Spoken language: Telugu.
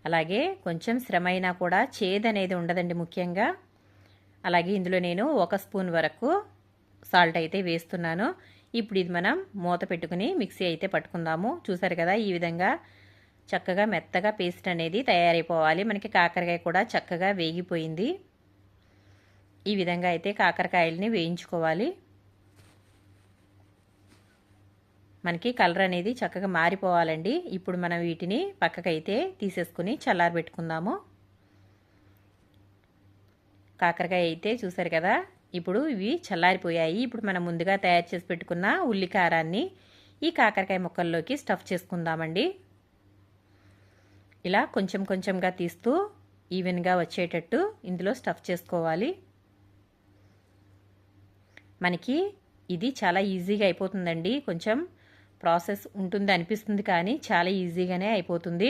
అలాగే కొంచెం శ్రమ అయినా కూడా చేదనేది ఉండదండి ముఖ్యంగా. అలాగే ఇందులో నేను 1 స్పూన్ వరకు సాల్ట్ అయితే వేస్తున్నాను. ఇప్పుడు ఇది మనం మూత పెట్టుకుని మిక్సీ అయితే పట్టుకుందాము. చూసారు కదా, ఈ విధంగా చక్కగా మెత్తగా పేస్ట్ అనేది తయారైపోవాలి. మనకి కాకరకాయ కూడా చక్కగా వేగిపోయింది. ఈ విధంగా అయితే కాకరకాయలని వేయించుకోవాలి. మనకి కలర్ అనేది చక్కగా మారిపోవాలండి. ఇప్పుడు మనం వీటిని పక్కకైతే తీసేసుకుని చల్లారబెట్టుకుందాము. కాకరకాయ అయితే చూసారు కదా, ఇప్పుడు ఇవి చల్లారిపోయాయి. ఇప్పుడు మనం ముందుగా తయారు చేసి పెట్టుకున్న ఉల్లి కారాన్ని ఈ కాకరకాయ ముక్కల్లోకి స్టఫ్ చేసుకుందామండి. ఇలా కొంచెం కొంచెంగా తీస్తూ ఈవెన్గా వచ్చేటట్టు ఇందులో స్టఫ్ చేసుకోవాలి. మనకి ఇది చాలా ఈజీగా అయిపోతుందండి. కొంచెం ప్రాసెస్ ఉంటుంది అనిపిస్తుంది, కానీ చాలా ఈజీగానే అయిపోతుంది.